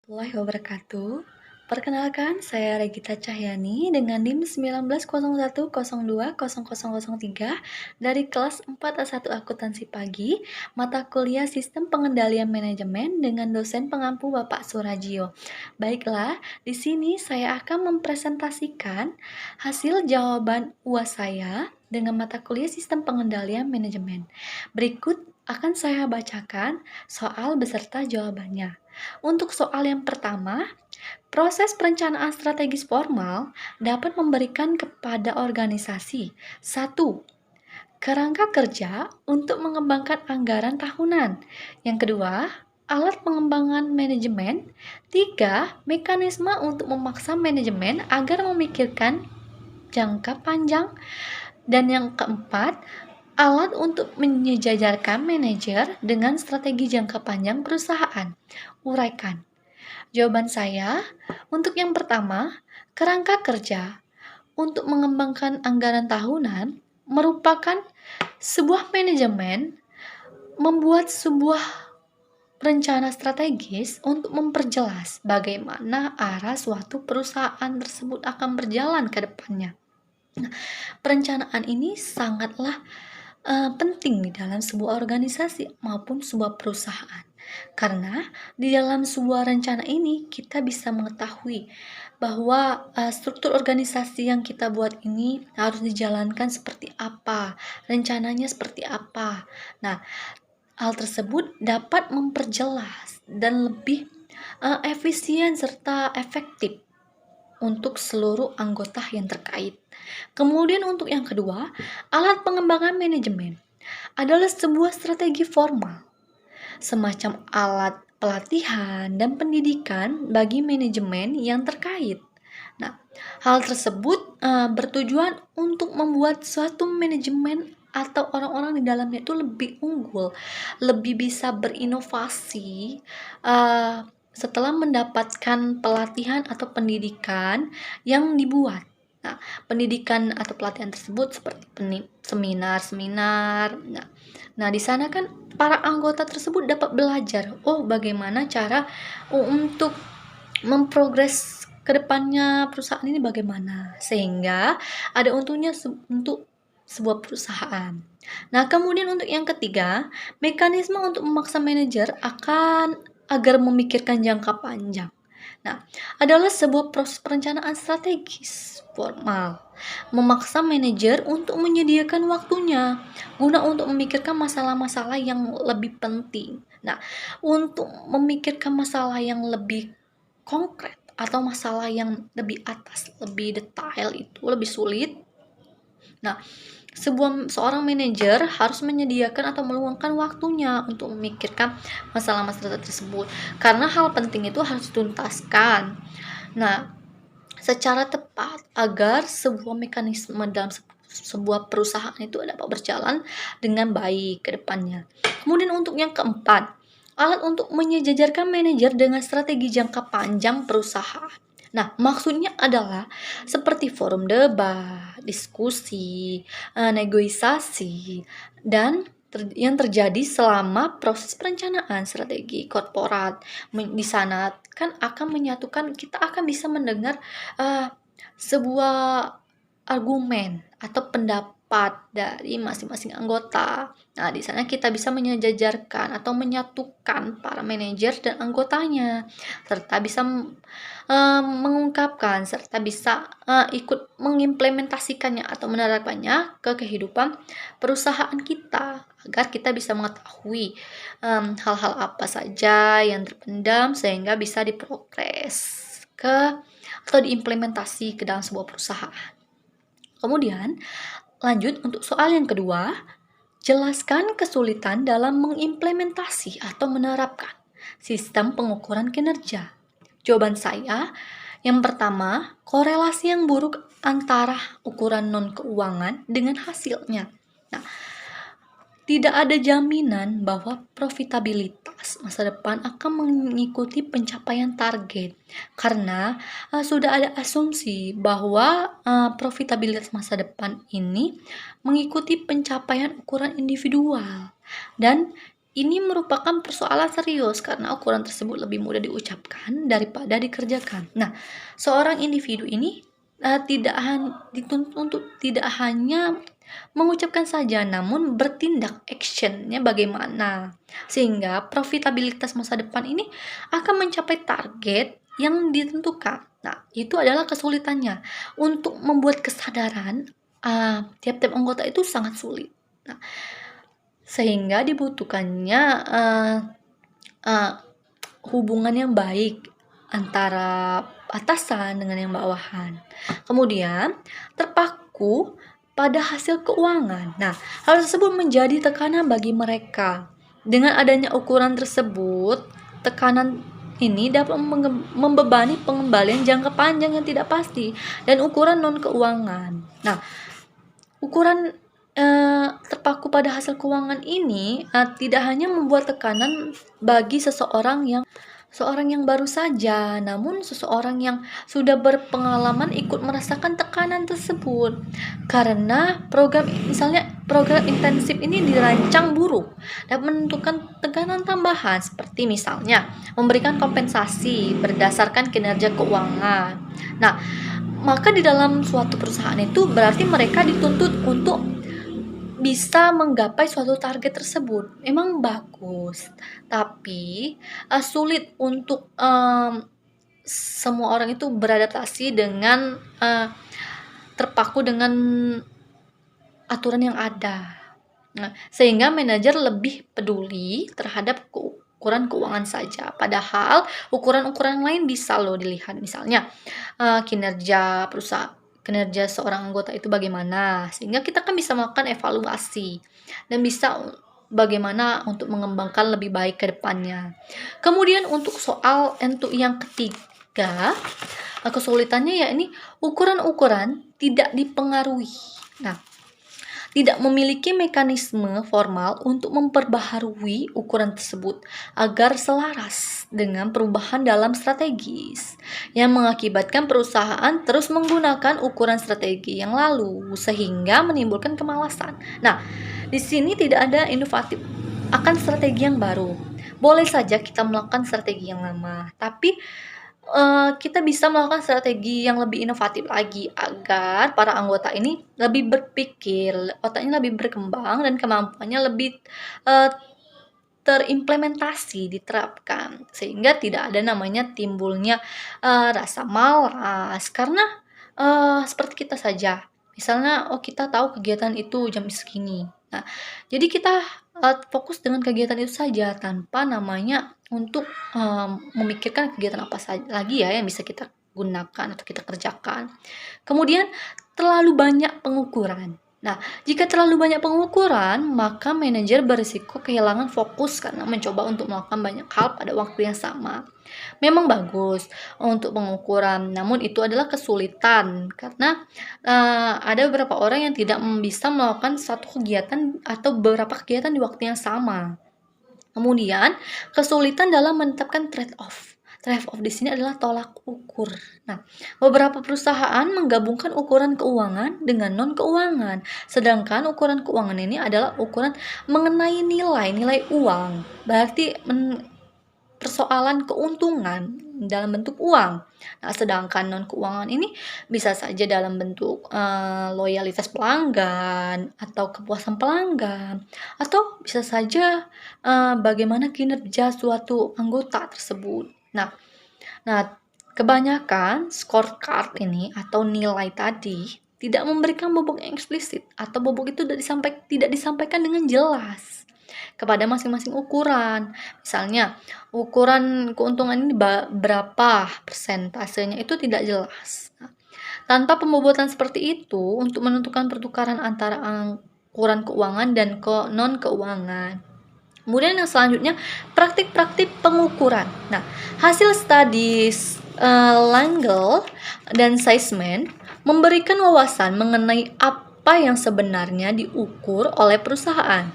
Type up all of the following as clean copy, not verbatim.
Warahmatullahi wabarakatuh. Perkenalkan, saya Regita Cahyani dengan NIM 1901020003 dari kelas 4A1 Akuntansi Pagi, mata kuliah Sistem Pengendalian Manajemen dengan dosen pengampu Bapak Surajio. Baiklah, di sini saya akan mempresentasikan hasil jawaban UAS saya dengan mata kuliah Sistem Pengendalian Manajemen. Berikut akan saya bacakan soal beserta jawabannya. Untuk soal yang pertama, proses perencanaan strategis formal dapat memberikan kepada organisasi: 1. Kerangka kerja untuk mengembangkan anggaran tahunan. Yang kedua, alat pengembangan manajemen. 3. Mekanisme untuk memaksa manajemen agar memikirkan jangka panjang. Dan yang keempat, alat untuk menyejajarkan manajer dengan strategi jangka panjang perusahaan. Uraikan. Jawaban saya, untuk yang pertama, kerangka kerja untuk mengembangkan anggaran tahunan merupakan sebuah manajemen membuat sebuah rencana strategis untuk memperjelas bagaimana arah suatu perusahaan tersebut akan berjalan ke depannya. Nah, perencanaan ini sangatlah penting di dalam sebuah organisasi maupun sebuah perusahaan. Karena di dalam sebuah rencana ini kita bisa mengetahui bahwa struktur organisasi yang kita buat ini harus dijalankan seperti apa, rencananya seperti apa. Nah, hal tersebut dapat memperjelas dan lebih efisien serta efektif untuk seluruh anggota yang terkait. Kemudian untuk yang kedua, alat pengembangan manajemen adalah sebuah strategi formal, semacam alat pelatihan dan pendidikan bagi manajemen yang terkait. Nah, hal tersebut bertujuan untuk membuat suatu manajemen atau orang-orang di dalamnya itu lebih unggul, lebih bisa berinovasi setelah mendapatkan pelatihan atau pendidikan yang dibuat. Nah, pendidikan atau pelatihan tersebut seperti seminar-seminar. Nah, di sana kan para anggota tersebut dapat belajar, bagaimana cara untuk memprogres ke depannya perusahaan ini bagaimana, sehingga ada untungnya untuk sebuah perusahaan. Nah, kemudian untuk yang ketiga, mekanisme untuk memaksa manajer agar memikirkan jangka panjang. Nah, adalah sebuah proses perencanaan strategis formal, memaksa manajer untuk menyediakan waktunya guna untuk memikirkan masalah-masalah yang lebih penting. Nah, untuk memikirkan masalah yang lebih konkret atau masalah yang lebih atas, lebih detail itu lebih sulit. Nah, seorang manajer harus menyediakan atau meluangkan waktunya untuk memikirkan masalah-masalah tersebut karena hal penting itu harus dituntaskan. Nah, secara tepat agar sebuah mekanisme dalam sebuah perusahaan itu dapat berjalan dengan baik ke depannya. Kemudian untuk yang keempat, alat untuk menyejajarkan manajer dengan strategi jangka panjang perusahaan. Nah, maksudnya adalah seperti forum debat, diskusi, negosiasi, dan yang terjadi selama proses perencanaan strategi korporat. Di sana kan akan menyatukan, kita akan bisa mendengar sebuah argumen atau pendapat dari masing-masing anggota. Nah, di sana kita bisa menyejajarkan atau menyatukan para manajer dan anggotanya, serta bisa mengungkapkan, serta bisa ikut mengimplementasikannya atau menerapkannya ke kehidupan perusahaan kita, agar kita bisa mengetahui hal-hal apa saja yang terpendam sehingga bisa diprogres atau diimplementasi ke dalam sebuah perusahaan. Kemudian, lanjut untuk soal yang kedua, jelaskan kesulitan dalam mengimplementasi atau menerapkan sistem pengukuran kinerja. Jawaban saya, yang pertama, korelasi yang buruk antara ukuran non-keuangan dengan hasilnya. Nah, tidak ada jaminan bahwa profitabilitas masa depan akan mengikuti pencapaian target karena sudah ada asumsi bahwa profitabilitas masa depan ini mengikuti pencapaian ukuran individual dan Ini merupakan persoalan serius karena ukuran tersebut lebih mudah diucapkan daripada dikerjakan. Nah, seorang individu ini dituntut untuk tidak hanya mengucapkan saja, namun bertindak, actionnya bagaimana, sehingga profitabilitas masa depan ini akan mencapai target yang ditentukan. Nah, itu adalah kesulitannya. Untuk membuat kesadaran tiap-tiap anggota itu sangat sulit. Nah, sehingga dibutuhkannya uh, hubungan yang baik antara atasan dengan yang bawahan. Kemudian, terpaku pada hasil keuangan. Nah, hal tersebut menjadi tekanan bagi mereka. Dengan adanya ukuran tersebut, tekanan ini dapat membebani pengembalian jangka panjang yang tidak pasti dan ukuran non keuangan. Nah, ukuran terpaku pada hasil keuangan ini tidak hanya membuat tekanan bagi seorang yang baru saja, namun seseorang yang sudah berpengalaman ikut merasakan tekanan tersebut. Karena program intensif ini dirancang buruk dan menentukan tekanan tambahan seperti misalnya memberikan kompensasi berdasarkan kinerja keuangan. Nah, maka di dalam suatu perusahaan itu berarti mereka dituntut untuk bisa menggapai suatu target tersebut. Memang bagus, tapi sulit untuk semua orang itu beradaptasi dengan terpaku dengan aturan yang ada. Nah, sehingga manajer lebih peduli terhadap ukuran keuangan saja. Padahal ukuran-ukuran lain bisa loh dilihat. Misalnya kinerja seorang anggota itu bagaimana, sehingga kita kan bisa melakukan evaluasi dan bisa bagaimana untuk mengembangkan lebih baik ke depannya. Kemudian untuk yang ketiga, kesulitannya ya ini ukuran-ukuran tidak dipengaruhi. Nah, tidak memiliki mekanisme formal untuk memperbaharui ukuran tersebut agar selaras dengan perubahan dalam strategis yang mengakibatkan perusahaan terus menggunakan ukuran strategi yang lalu sehingga menimbulkan kemalasan. Nah, di sini tidak ada inovatif akan strategi yang baru. Boleh saja kita melakukan strategi yang lama, tapi kita bisa melakukan strategi yang lebih inovatif lagi agar para anggota ini lebih berpikir, otaknya lebih berkembang dan kemampuannya lebih terimplementasi, diterapkan, sehingga tidak ada namanya timbulnya rasa malas karena seperti kita saja. Misalnya, kita tahu kegiatan itu jam segini. Nah, jadi kita fokus dengan kegiatan itu saja tanpa namanya untuk memikirkan kegiatan apa saja lagi ya yang bisa kita gunakan atau kita kerjakan. Kemudian terlalu banyak pengukuran. Nah, jika terlalu banyak pengukuran, maka manajer berisiko kehilangan fokus karena mencoba untuk melakukan banyak hal pada waktu yang sama. Memang bagus untuk pengukuran, namun itu adalah kesulitan karena ada beberapa orang yang tidak bisa melakukan satu kegiatan atau beberapa kegiatan di waktu yang sama. Kemudian, kesulitan dalam menetapkan trade-off. Trade-off di sini adalah tolak ukur. Nah, beberapa perusahaan menggabungkan ukuran keuangan dengan non-keuangan. Sedangkan ukuran keuangan ini adalah ukuran mengenai nilai uang. Berarti persoalan keuntungan dalam bentuk uang. Nah, sedangkan non keuangan ini bisa saja dalam bentuk loyalitas pelanggan atau kepuasan pelanggan atau bisa saja bagaimana kinerja suatu anggota tersebut. Nah, kebanyakan scorecard ini atau nilai tadi tidak memberikan bobot yang eksplisit atau bobot itu tidak disampaikan dengan jelas kepada masing-masing ukuran. Misalnya, ukuran keuntungan ini berapa persentasenya itu tidak jelas. Nah, tanpa pembobotan seperti itu untuk menentukan pertukaran antara ukuran keuangan dan non-keuangan. Kemudian yang selanjutnya, praktik-praktik pengukuran. Nah, hasil studies Langle dan Seisman memberikan wawasan mengenai apa yang sebenarnya diukur oleh perusahaan,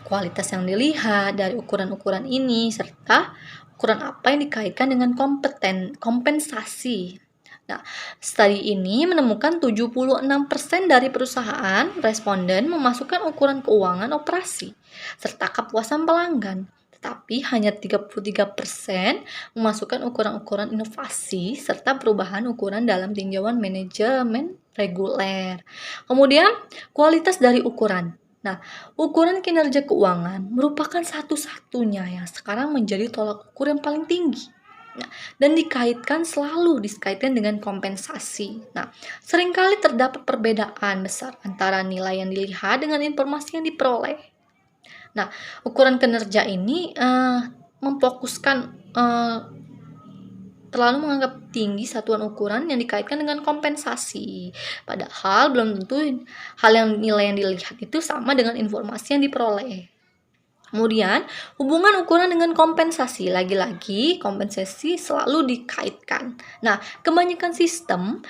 kualitas yang dilihat dari ukuran-ukuran ini, serta ukuran apa yang dikaitkan dengan kompensasi Nah, studi ini menemukan 76% dari perusahaan responden memasukkan ukuran keuangan operasi serta kepuasan pelanggan. Tetapi hanya 33% memasukkan ukuran-ukuran inovasi serta perubahan ukuran dalam tinjauan manajemen reguler. Kemudian, kualitas dari ukuran. Nah, ukuran kinerja keuangan merupakan satu-satunya yang sekarang menjadi tolak ukur yang paling tinggi. Nah, dan selalu dikaitkan dengan kompensasi. Nah, seringkali terdapat perbedaan besar antara nilai yang dilihat dengan informasi yang diperoleh. Nah, ukuran kinerja ini memfokuskan terlalu menganggap tinggi satuan ukuran yang dikaitkan dengan kompensasi. Padahal belum tentu nilai yang dilihat itu sama dengan informasi yang diperoleh. Kemudian, hubungan ukuran dengan kompensasi. Lagi-lagi, kompensasi selalu dikaitkan. Nah, kebanyakan sistem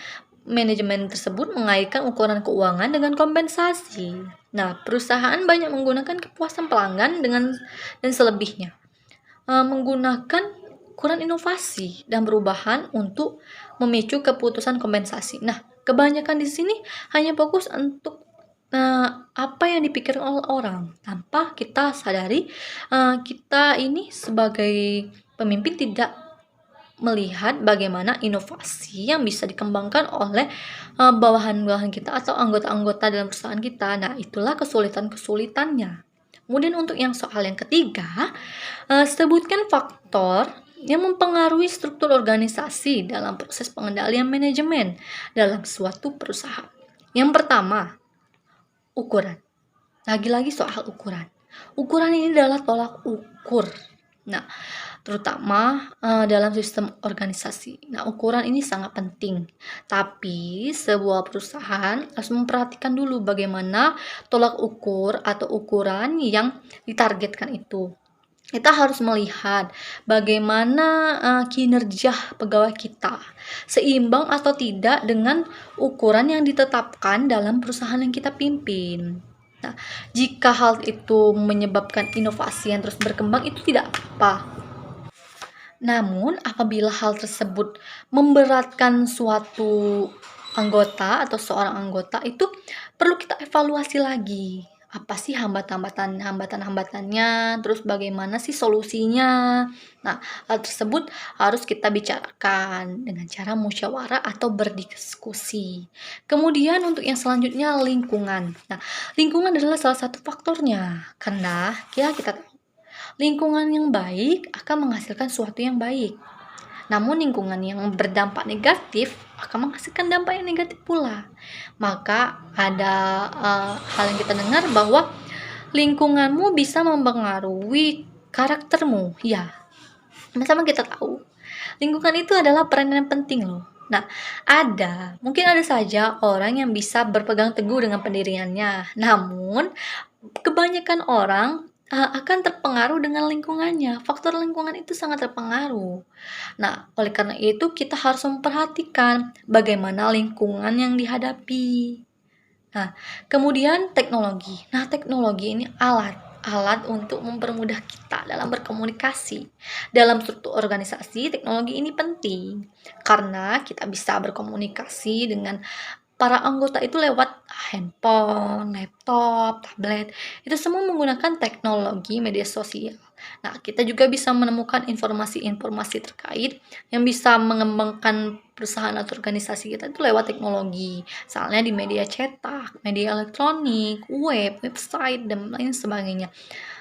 manajemen tersebut mengaitkan ukuran keuangan dengan kompensasi. Nah, perusahaan banyak menggunakan kepuasan pelanggan dan selebihnya. Menggunakan ukuran inovasi dan perubahan untuk memicu keputusan kompensasi. Nah, kebanyakan di sini hanya fokus untuk apa yang dipikirkan oleh orang tanpa kita sadari kita ini sebagai pemimpin tidak melihat bagaimana inovasi yang bisa dikembangkan oleh bawahan-bawahan kita atau anggota-anggota dalam perusahaan kita. Nah, itulah kesulitan-kesulitannya. Kemudian untuk yang soal yang ketiga, sebutkan faktor yang mempengaruhi struktur organisasi dalam proses pengendalian manajemen dalam suatu perusahaan. Yang pertama, ukuran. Lagi-lagi soal ukuran. Ukuran ini adalah tolak ukur. Nah, terutama dalam sistem organisasi. Nah, ukuran ini sangat penting. Tapi sebuah perusahaan harus memperhatikan dulu bagaimana tolak ukur atau ukuran yang ditargetkan itu. Kita harus melihat bagaimana kinerja pegawai kita seimbang atau tidak dengan ukuran yang ditetapkan dalam perusahaan yang kita pimpin. Nah, jika hal itu menyebabkan inovasi yang terus berkembang itu tidak apa. Namun, apabila hal tersebut memberatkan suatu anggota atau seorang anggota itu perlu kita evaluasi lagi. Apa sih hambatan-hambatannya, terus bagaimana sih solusinya. Nah, hal tersebut harus kita bicarakan dengan cara musyawarah atau berdiskusi. Kemudian untuk yang selanjutnya lingkungan. Nah, lingkungan adalah salah satu faktornya karena kita tahu lingkungan yang baik akan menghasilkan sesuatu yang baik. Namun lingkungan yang berdampak negatif akan menghasilkan dampak yang negatif pula. Maka ada hal yang kita dengar bahwa lingkunganmu bisa mempengaruhi karaktermu. Ya, sama-sama kita tahu. Lingkungan itu adalah peranan yang penting loh. Nah, mungkin ada saja orang yang bisa berpegang teguh dengan pendiriannya. Namun, kebanyakan orang akan terpengaruh dengan lingkungannya. Faktor lingkungan itu sangat terpengaruh. Nah, oleh karena itu kita harus memperhatikan bagaimana lingkungan yang dihadapi. Nah, kemudian teknologi. Nah, teknologi ini alat untuk mempermudah kita dalam berkomunikasi. Dalam struktur organisasi, teknologi ini penting karena kita bisa berkomunikasi dengan para anggota itu lewat handphone, laptop, tablet. Itu semua menggunakan teknologi media sosial. Nah, kita juga bisa menemukan informasi-informasi terkait yang bisa mengembangkan perusahaan atau organisasi kita itu lewat teknologi. Misalnya di media cetak, media elektronik, web, website, dan lain sebagainya.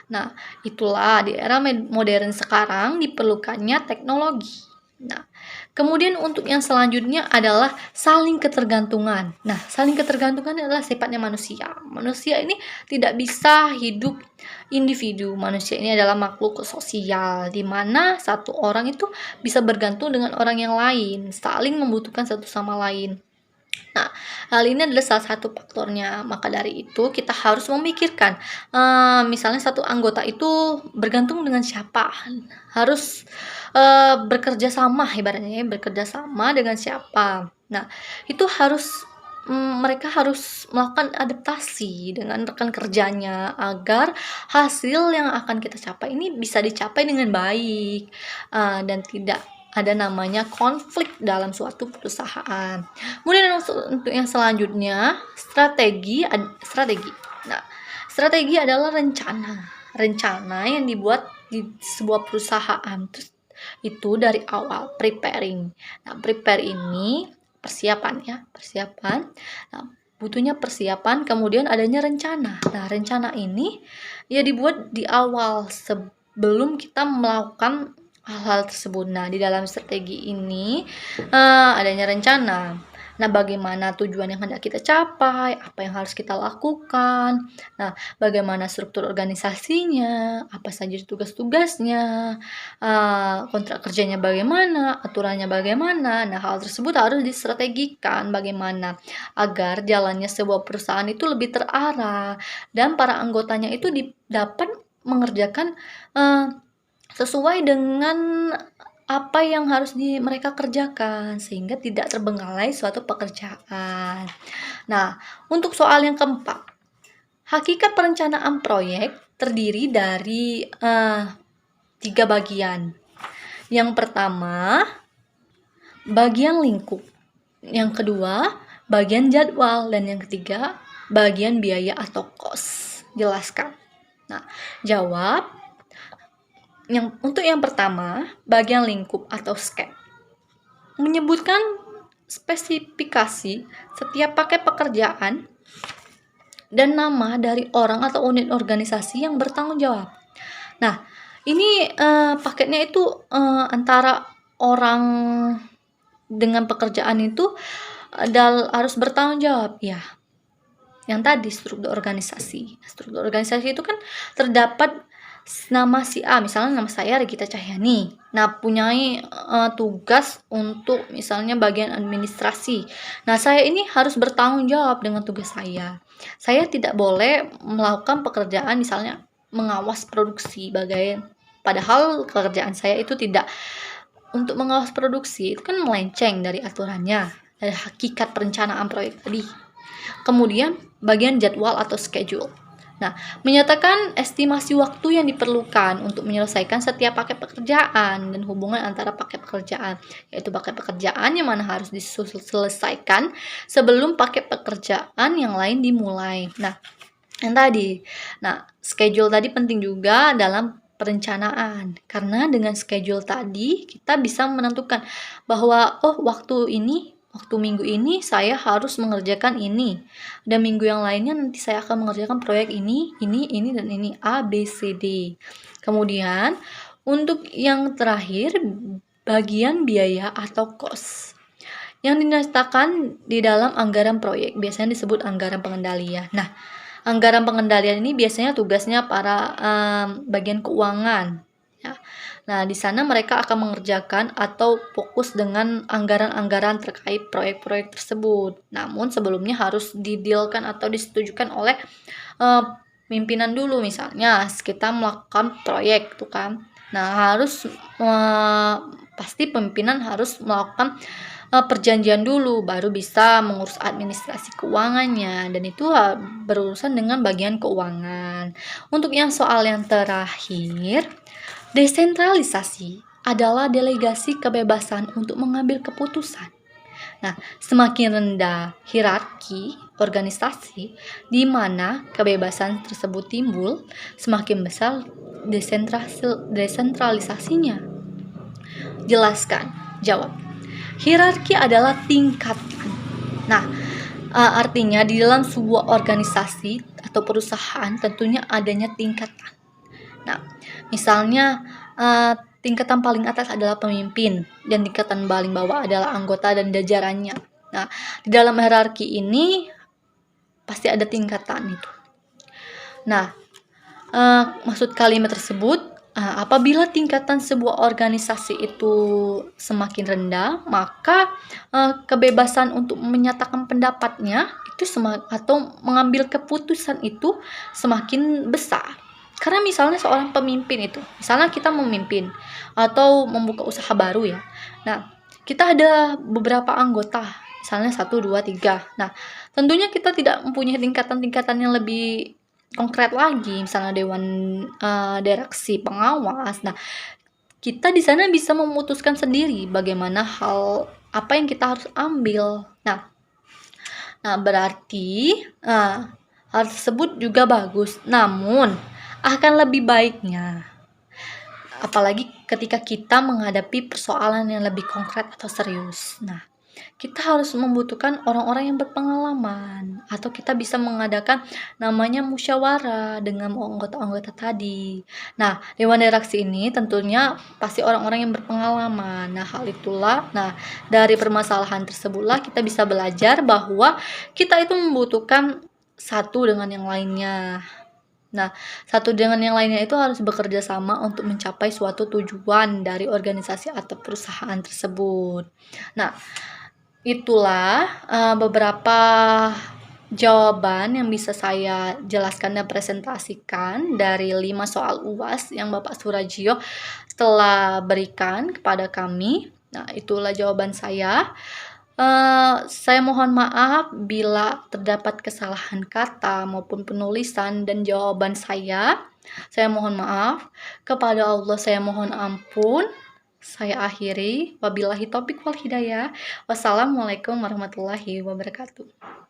Nah, itulah di era modern sekarang diperlukannya teknologi. Nah, kemudian untuk yang selanjutnya adalah saling ketergantungan. Nah, saling ketergantungan adalah sifatnya manusia. Manusia ini tidak bisa hidup individu. Manusia ini adalah makhluk sosial, di mana satu orang itu bisa bergantung dengan orang yang lain, saling membutuhkan satu sama lain. Nah, hal ini adalah salah satu faktornya. Maka dari itu kita harus memikirkan, misalnya satu anggota itu bergantung dengan siapa, harus bekerja sama ibaratnya bekerja sama dengan siapa. Nah, itu mereka harus melakukan adaptasi dengan rekan kerjanya agar hasil yang akan kita capai ini bisa dicapai dengan baik dan tidak ada namanya konflik dalam suatu perusahaan. Kemudian untuk yang selanjutnya, strategi. Nah, strategi adalah rencana yang dibuat di sebuah perusahaan. Terus itu dari awal, preparing. Nah, prepare ini persiapan. Nah, butuhnya persiapan, kemudian adanya rencana. Nah, rencana ini ya dibuat di awal sebelum kita melakukan hal-hal tersebut. Nah, di dalam strategi ini adanya rencana. Nah, bagaimana tujuan yang hendak kita capai, apa yang harus kita lakukan. Nah, bagaimana struktur organisasinya, apa saja tugas-tugasnya, kontrak kerjanya bagaimana, aturannya bagaimana. Nah, hal tersebut harus distrategikan bagaimana agar jalannya sebuah perusahaan itu lebih terarah dan para anggotanya itu dapat mengerjakan sesuai dengan apa yang harus mereka kerjakan sehingga tidak terbengkalai suatu pekerjaan. Nah, untuk soal yang keempat, hakikat perencanaan proyek terdiri dari 3 bagian. Yang pertama, bagian lingkup. Yang kedua, bagian jadwal. Dan yang ketiga, bagian biaya atau cost. Jelaskan. Nah, jawab. Untuk yang pertama, bagian lingkup atau scope menyebutkan spesifikasi setiap paket pekerjaan dan nama dari orang atau unit organisasi yang bertanggung jawab. Nah, ini paketnya itu antara orang dengan pekerjaan itu harus bertanggung jawab ya. Yang tadi struktur organisasi. Struktur organisasi itu kan terdapat nama si A, misalnya nama saya Regita Cahyani. Nah, punyai tugas untuk misalnya bagian administrasi. Nah, saya ini harus bertanggung jawab dengan tugas saya. Saya tidak boleh melakukan pekerjaan misalnya mengawas produksi padahal pekerjaan saya itu tidak untuk mengawas produksi. Itu kan melenceng dari aturannya, dari hakikat perencanaan proyek tadi. Kemudian bagian jadwal atau schedule. Nah, menyatakan estimasi waktu yang diperlukan untuk menyelesaikan setiap paket pekerjaan dan hubungan antara paket pekerjaan, yaitu paket pekerjaan yang mana harus diselesaikan sebelum paket pekerjaan yang lain dimulai. Nah, yang tadi. Nah, schedule tadi penting juga dalam perencanaan. Karena dengan schedule tadi kita bisa menentukan bahwa waktu minggu ini saya harus mengerjakan ini. Dan minggu yang lainnya nanti saya akan mengerjakan proyek ini, dan ini A, B, C, D. Kemudian untuk yang terakhir bagian biaya atau cost yang dinyatakan di dalam anggaran proyek, biasanya disebut anggaran pengendalian. Nah, anggaran pengendalian ini biasanya tugasnya para bagian keuangan. Ya. Nah, di sana mereka akan mengerjakan atau fokus dengan anggaran-anggaran terkait proyek-proyek tersebut. Namun sebelumnya harus didealkan atau disetujukan oleh pimpinan dulu, misalnya kita melakukan proyek tuh kan. Nah, harus pasti pimpinan harus melakukan perjanjian dulu baru bisa mengurus administrasi keuangannya, dan itu berurusan dengan bagian keuangan. Untuk yang soal yang terakhir, desentralisasi adalah delegasi kebebasan untuk mengambil keputusan. Nah, semakin rendah hierarki organisasi di mana kebebasan tersebut timbul, semakin besar desentralisasinya. Jelaskan. Jawab. Hierarki adalah tingkatan. Nah, artinya di dalam sebuah organisasi atau perusahaan tentunya adanya tingkatan. Nah, misalnya tingkatan paling atas adalah pemimpin dan tingkatan paling bawah adalah anggota dan jajarannya. Nah, di dalam hierarki ini pasti ada tingkatan itu. Nah, maksud kalimat tersebut, apabila tingkatan sebuah organisasi itu semakin rendah, maka kebebasan untuk menyatakan pendapatnya itu atau mengambil keputusan itu semakin besar. Karena misalnya seorang pemimpin itu, misalnya kita memimpin atau membuka usaha baru ya. Nah, kita ada beberapa anggota, misalnya 1, 2, 3. Nah, tentunya kita tidak mempunyai tingkatan-tingkatan yang lebih konkret lagi, misalnya dewan direksi pengawas. Nah, kita di sana bisa memutuskan sendiri bagaimana hal apa yang kita harus ambil. Nah, berarti hal tersebut juga bagus. Namun, akan lebih baiknya apalagi ketika kita menghadapi persoalan yang lebih konkret atau serius. Nah, kita harus membutuhkan orang-orang yang berpengalaman, atau kita bisa mengadakan namanya musyawarah dengan anggota-anggota tadi. Nah, dewan redaksi ini tentunya pasti orang-orang yang berpengalaman. Nah, hal itulah, dari permasalahan tersebutlah kita bisa belajar bahwa kita itu membutuhkan satu dengan yang lainnya. Nah, satu dengan yang lainnya itu harus bekerja sama untuk mencapai suatu tujuan dari organisasi atau perusahaan tersebut. Nah, itulah beberapa jawaban yang bisa saya jelaskan dan presentasikan dari 5 soal UAS yang Bapak Surajio telah berikan kepada kami. Nah, itulah jawaban saya. Saya mohon maaf bila terdapat kesalahan kata maupun penulisan dan jawaban saya. Saya mohon maaf. Kepada Allah saya mohon ampun. Saya akhiri. Wabillahi taufiq wal hidayah. Wassalamualaikum warahmatullahi wabarakatuh.